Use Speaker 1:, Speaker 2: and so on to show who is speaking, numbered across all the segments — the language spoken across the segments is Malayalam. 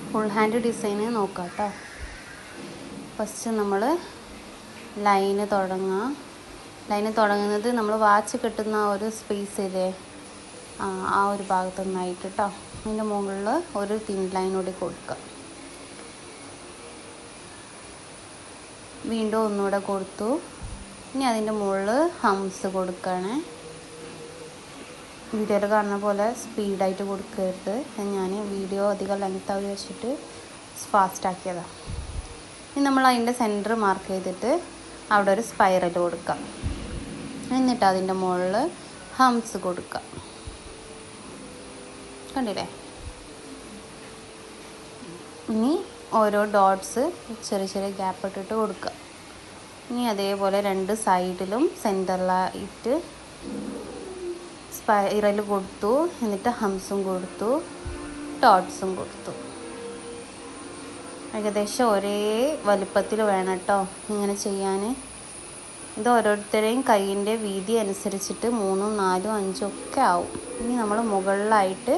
Speaker 1: ഫുൾ ഹാൻഡ് ഡിസൈന് നോക്കാം കേട്ടോ. ഫസ്റ്റ് നമ്മൾ ലൈന് തുടങ്ങുന്നത് നമ്മൾ വാച്ച് കെട്ടുന്ന ഒരു സ്പേസ് ഇല്ലേ, ആ ഒരു ഭാഗത്തു നിന്നായിട്ട് കേട്ടോ. അതിൻ്റെ മുകളിൽ ഒരു തിൻ ലൈൻ കൂടി കൊടുക്കുക. വീണ്ടും ഒന്നുകൂടെ കൊടുത്തു. ഇനി അതിൻ്റെ മുകളിൽ ഹംസ് കൊടുക്കുകയാണ്. വീഡിയോയിൽ കാണുന്ന പോലെ സ്പീഡായിട്ട് കൊടുക്കരുത്. ഞാൻ വീഡിയോ അധികം ലെങ്ത്തായി വെച്ചിട്ട് ഫാസ്റ്റാക്കിയതാണ്. ഇനി നമ്മൾ അതിൻ്റെ സെൻറ്റർ മാർക്ക് ചെയ്തിട്ട് അവിടെ ഒരു സ്പൈറൽ കൊടുക്കാം. എന്നിട്ട് അതിൻ്റെ മുകളിൽ ഹംസ് കൊടുക്കാം. കണ്ടില്ലേ? ഇനി ഓരോ ഡോട്ട്സ് ചെറിയ ചെറിയ ഗ്യാപ്പ് ഇട്ടിട്ട് കൊടുക്കുക. ഇനി അതേപോലെ രണ്ട് സൈഡിലും സെൻറ്ററിലായിട്ട് സ്പൈറൽ കൊടുത്തു. എന്നിട്ട് ഹംസും കൊടുത്തു, ഡോട്ട്സും കൊടുത്തു. ഏകദേശം ഒരേ വലുപ്പത്തിൽ വേണം കേട്ടോ ഇങ്ങനെ ചെയ്യാൻ. ഇത് ഓരോരുത്തരുടെയും കൈയിൻ്റെ വീതി അനുസരിച്ചിട്ട് 3, 4, 5 ഒക്കെ ആവും. ഇനി നമ്മൾ മുകളിലായിട്ട്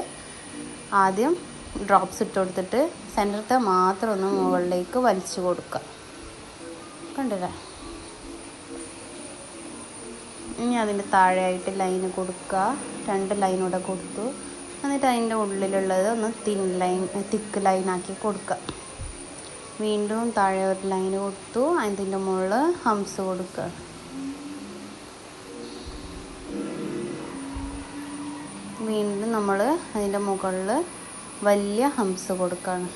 Speaker 1: ആദ്യം ഡ്രോപ്സ് ഇട്ട് കൊടുത്തിട്ട് സെൻറ്ററത്തെ മാത്രം ഒന്ന് മുകളിലേക്ക് വലിച്ചു കൊടുക്കുക. കണ്ടില്ലേ? ഇനി അതിൻ്റെ താഴെയായിട്ട് ലൈന് കൊടുക്കുക. 2 ലൈനൂടെ കൊടുത്തു. എന്നിട്ട് അതിൻ്റെ ഉള്ളിലുള്ളത് ഒന്ന് തിക്ക് ലൈനാക്കി കൊടുക്കുക. വീണ്ടും താഴെ ഒരു ലൈന് കൊടുത്തു. അതിൻ്റെ മുകളിൽ ഹംസ് കൊടുക്കുക. വീണ്ടും നമ്മൾ അതിൻ്റെ മുകളിൽ വലിയ ഹംസ് കൊടുക്കുകയാണ്.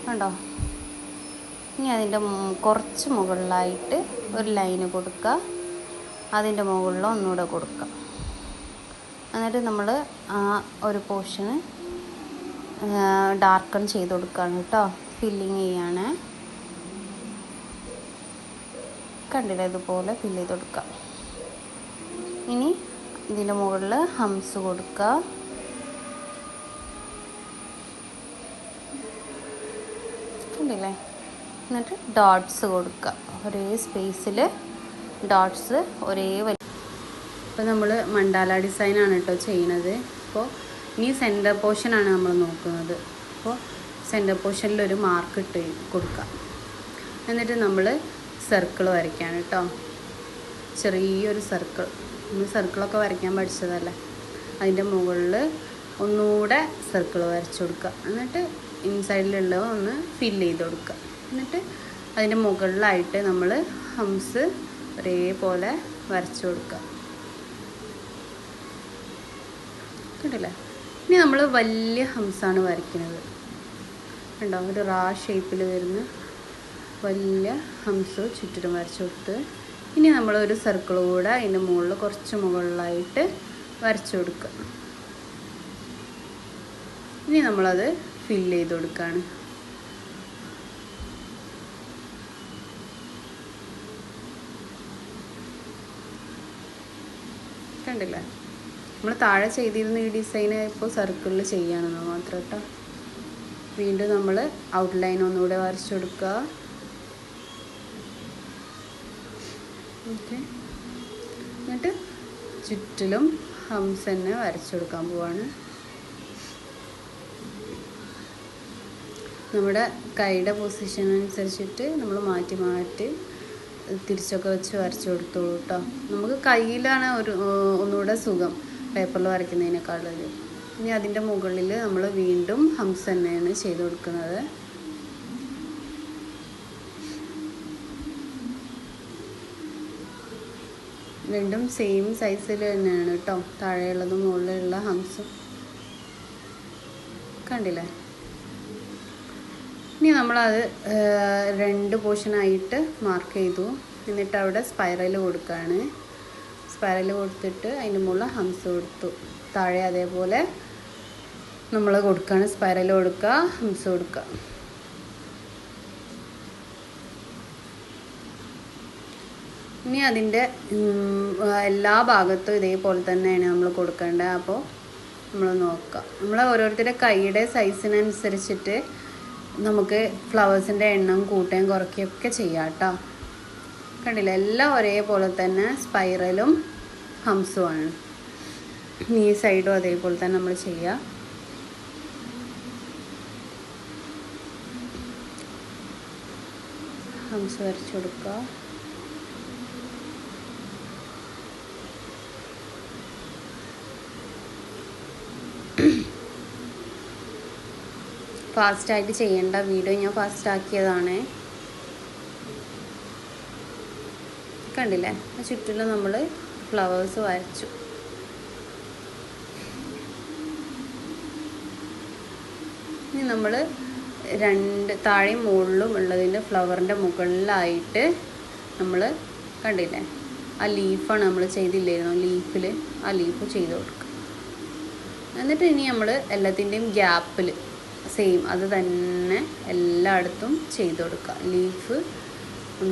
Speaker 1: കണ്ടോ? ഇനി അതിൻ്റെ കുറച്ച് മുകളിലായിട്ട് ഒരു ലൈന് കൊടുക്കുക. അതിൻ്റെ മുകളിൽ ഒന്നുകൂടെ കൊടുക്കുക. എന്നിട്ട് നമ്മൾ ആ ഒരു പോർഷന് ഡാർക്കൺ ചെയ്ത് കൊടുക്കുകയാണ് കേട്ടോ. ഫില്ലിങ് ചെയ്യാണ്. കണ്ടില്ലേ? ഇതുപോലെ ഫില്ല് ചെയ്ത് കൊടുക്കുക. ഇനി ഇതിൻ്റെ മുകളിൽ ഹംസ് കൊടുക്കുക. കണ്ടില്ലേ? എന്നിട്ട് ഡോട്ട്സ് കൊടുക്കുക. ഒരേ സ്പേസിൽ ഡോട്ട്സ് ഒരേ ഇപ്പോൾ നമ്മൾ മണ്ടാല ഡിസൈനാണ് കേട്ടോ ചെയ്യണത്. അപ്പോൾ ഇനി സെൻറ്റർ പോർഷനാണ് നമ്മൾ നോക്കുന്നത്. അപ്പോൾ സെൻറ്റർ പോർഷനിലൊരു മാർക്ക് ഇട്ട് കൊടുക്കുക. എന്നിട്ട് നമ്മൾ സർക്കിൾ വരയ്ക്കുകയാണ് കേട്ടോ. ചെറിയൊരു സർക്കിൾ. നമ്മൾ സർക്കിളൊക്കെ വരയ്ക്കാൻ പഠിച്ചതല്ലേ. അതിൻ്റെ മുകളിൽ ഒന്നുകൂടെ സർക്കിൾ വരച്ചു കൊടുക്കുക. എന്നിട്ട് ഇൻസൈഡിലുള്ള ഒന്ന് ഫില്ല് ചെയ്ത് കൊടുക്കുക. എന്നിട്ട് അതിൻ്റെ മുകളിലായിട്ട് നമ്മൾ ഹംസ് ഒരേപോലെ വരച്ചു കൊടുക്കുക. കണ്ടില്ലേ? ഇനി നമ്മൾ വലിയ ഹംസാണ് വരയ്ക്കുന്നത്. കണ്ടോ? ഒരു റാ ഷേപ്പിൽ വരുന്ന വലിയ ഹംസ് ചുറ്റിലും വരച്ചു കൊടുത്ത് ഇനി നമ്മളൊരു സർക്കിൾ കൂടെ അതിൻ്റെ മുകളിൽ കുറച്ച് മുകളിലായിട്ട് വരച്ചു കൊടുക്കുക. ഇനി നമ്മളത് ഫില്ല് ചെയ്ത് കൊടുക്കുകയാണ്. കണ്ടില്ലേ? നമ്മൾ താഴെ ചെയ്തിരുന്ന ഈ ഡിസൈൻ ഇപ്പോൾ സർക്കിളിൽ ചെയ്യാനെന്ന് മാത്രം കേട്ടോ. വീണ്ടും നമ്മൾ ഔട്ട്ലൈൻ ഒന്നുകൂടെ വരച്ചു കൊടുക്കുക. ഓക്കെ. എന്നിട്ട് ചുറ്റിലും ഹംസ് തന്നെ വരച്ചു കൊടുക്കാൻ പോവാണ്. നമ്മുടെ കൈയുടെ പൊസിഷൻ അനുസരിച്ചിട്ട് നമ്മൾ മാറ്റി മാറ്റി തിരിച്ചൊക്കെ വെച്ച് വരച്ചു കൊടുത്തോളൂ കേട്ടോ. നമുക്ക് കയ്യിലാണ് ഒന്നുകൂടെ സുഖം പേപ്പറിൽ വരയ്ക്കുന്നതിനേക്കാളും. ഇനി അതിൻ്റെ മുകളിൽ നമ്മൾ വീണ്ടും ഹംസ് തന്നെയാണ് ചെയ്ത് കൊടുക്കുന്നത്. രണ്ടും സെയിം സൈസിൽ തന്നെയാണ് കേട്ടോ. താഴെയുള്ളതും മുകളിലുള്ള ഹംസും. കണ്ടില്ലേ? ഇനി നമ്മളത് 2 പോർഷനായിട്ട് മാർക്ക് ചെയ്തു. എന്നിട്ട് അവിടെ സ്പൈറൽ കൊടുക്കുകയാണ്. സ്പൈറൽ കൊടുത്തിട്ട് അതിൻ്റെ മുകളിൽ ഹംസ് കൊടുത്തു. താഴെ അതേപോലെ നമ്മൾ കൊടുക്കുകയാണ്. സ്പൈറൽ കൊടുക്കുക, ഹംസ് കൊടുക്കുക. ഇനി അതിൻ്റെ എല്ലാ ഭാഗത്തും ഇതേപോലെ തന്നെയാണ് നമ്മൾ കൊടുക്കേണ്ടത്. അപ്പോൾ നമ്മൾ നോക്കുക. നമ്മൾ ഓരോരുത്തരുടെ കൈയുടെ സൈസിനനുസരിച്ചിട്ട് നമുക്ക് ഫ്ലവേഴ്സിൻ്റെ എണ്ണം കൂട്ടുകയും കുറയ്ക്കുകയൊക്കെ ചെയ്യാം കേട്ടോ. കണ്ടില്ല? എല്ലാം ഒരേപോലെ തന്നെ സ്പൈറലും ഹംസുമാണ്. ഈ സൈഡും അതേപോലെ തന്നെ നമ്മൾ ചെയ്യുക. ഹംസ് വരച്ച് കൊടുക്കുക. ഫാസ്റ്റായിട്ട് ചെയ്യേണ്ട, വീഡിയോ ഞാൻ ഫാസ്റ്റാക്കിയതാണ്. കണ്ടില്ലേ, ചുറ്റിലും നമ്മൾ ഫ്ലവേഴ്സ് വരച്ചു. ഇനി നമ്മൾ താഴെയും മുകളിലും ഉള്ളതിൻ്റെ ഫ്ലവറിൻ്റെ മുകളിലായിട്ട് നമ്മൾ കണ്ടില്ലേ, ആ ലീഫാണ് നമ്മൾ ചെയ്തില്ലായിരുന്നു, ലീഫിൽ ആ ലീഫ് ചെയ്ത് കൊടുക്കുക. എന്നിട്ട് ഇനി നമ്മൾ എല്ലാത്തിൻ്റെയും ഗ്യാപ്പിൽ സെയിം അത് തന്നെ എല്ലായിടത്തും ചെയ്ത് കൊടുക്കുക. ലീഫ്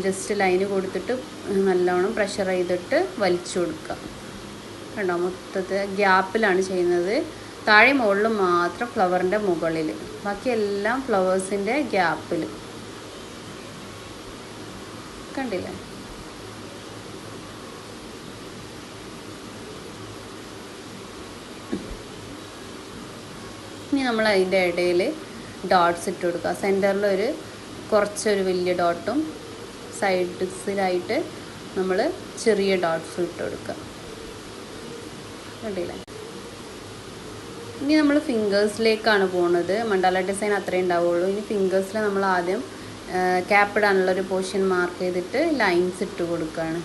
Speaker 1: ജസ്റ്റ് ലൈന് കൊടുത്തിട്ട് നല്ലോണം പ്രഷർ ചെയ്തിട്ട് വലിച്ചു കൊടുക്കുക. കണ്ടോ, മൊത്തത്തിൽ ഗ്യാപ്പിലാണ് ചെയ്യുന്നത്. താഴെ മുകളിൽ മാത്രം ഫ്ലവറിൻ്റെ മുകളിൽ, ബാക്കിയെല്ലാം ഫ്ലവേഴ്സിൻ്റെ ഗ്യാപ്പിൽ. കണ്ടില്ലേ? ഇനി നമ്മൾ അതിൻ്റെ ഇടയിൽ ഡോട്ട്സ് ഇട്ട് കൊടുക്കുക. സെൻറ്ററിൽ കുറച്ചൊരു വലിയ ഡോട്ടും സൈഡ്സിലായിട്ട് നമ്മൾ ചെറിയ ഡോട്ട്സും ഇട്ട് കൊടുക്കുക. കണ്ടില്ലേ? ഇനി നമ്മൾ ഫിംഗേഴ്സിലേക്കാണ് പോകുന്നത്. മണ്ടാല ഡിസൈൻ അത്രേ ഉണ്ടാവുള്ളൂ. ഇനി ഫിംഗേഴ്സിൽ നമ്മൾ ആദ്യം ക്യാപ്പ് ഇടാനുള്ളൊരു പോർഷൻ മാർക്ക് ചെയ്തിട്ട് ലൈൻസ് ഇട്ട് കൊടുക്കുകയാണ്.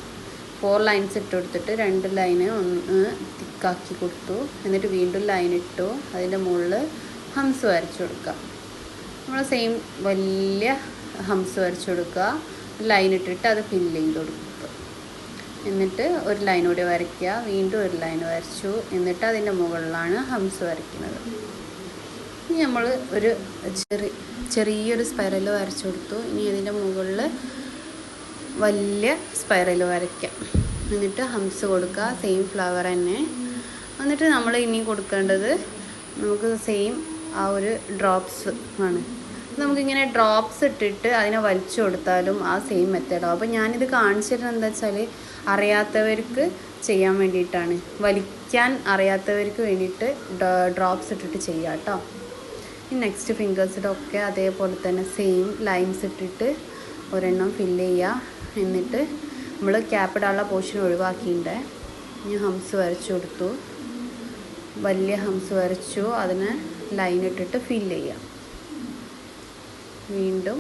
Speaker 1: 4 ലൈൻസ് ഇട്ട് കൊടുത്തിട്ട് 2 ലൈന് ഒന്ന് തിക്കാക്കി കൊടുത്തു. എന്നിട്ട് വീണ്ടും ലൈൻ ഇട്ടു. അതിൻ്റെ മുകളിൽ ഹംസ് വരച്ചു കൊടുക്കുക. നമ്മൾ സെയിം വലിയ ഹംസ് വരച്ചു കൊടുക്കുക. ലൈൻ ഇട്ടിട്ട് അത് ഫില്ല് ചെയ്ത് കൊടുക്കുക. എന്നിട്ട് ഒരു ലൈൻ കൂടി വരയ്ക്കുക. വീണ്ടും ഒരു ലൈൻ വരച്ചു. എന്നിട്ട് അതിൻ്റെ മുകളിലാണ് ഹംസ് വരയ്ക്കുന്നത്. ഇനി നമ്മൾ ഒരു ചെറിയൊരു സ്പൈറൽ വരച്ചു കൊടുത്തു. ഇനി അതിൻ്റെ മുകളിൽ വലിയ സ്പൈറൽ വരയ്ക്കാം. എന്നിട്ട് ഹംസ് കൊടുക്കുക. സെയിം ഫ്ലവർ തന്നെ. എന്നിട്ട് നമ്മൾ ഇനി കൊടുക്കേണ്ടത് നമുക്ക് സെയിം ആ ഒരു ഡ്രോപ്സ് ആണ്. നമുക്കിങ്ങനെ ഡ്രോപ്സ് ഇട്ടിട്ട് അതിനെ വലിച്ചു കൊടുത്താലും ആ സെയിം മെത്തേഡാവും. അപ്പോൾ ഞാനിത് കാണിച്ചിരുന്നത് എന്താ വെച്ചാൽ അറിയാത്തവർക്ക് ചെയ്യാൻ വേണ്ടിയിട്ടാണ്. വലിക്കാൻ അറിയാത്തവർക്ക് വേണ്ടിയിട്ട് ഡ്രോപ്സ് ഇട്ടിട്ട് ചെയ്യാം കേട്ടോ. ഈ നെക്സ്റ്റ് ഫിംഗേഴ്സിലൊക്കെ അതേപോലെ തന്നെ സെയിം ലൈൻസ് ഇട്ടിട്ട് ഒരെണ്ണം ഫില്ല് ചെയ്യുക. എന്നിട്ട് നമ്മൾ ക്യാപ്പ് ഇടാനുള്ള പോർഷൻ ഒഴിവാക്കിയിട്ട് ഞാൻ ഹംസ് വരച്ചു കൊടുത്തു. വലിയ ഹംസ് വരച്ചു. അതിന് ലൈൻ ഇട്ടിട്ട് ഫില്ല് ചെയ്യുക. വീണ്ടും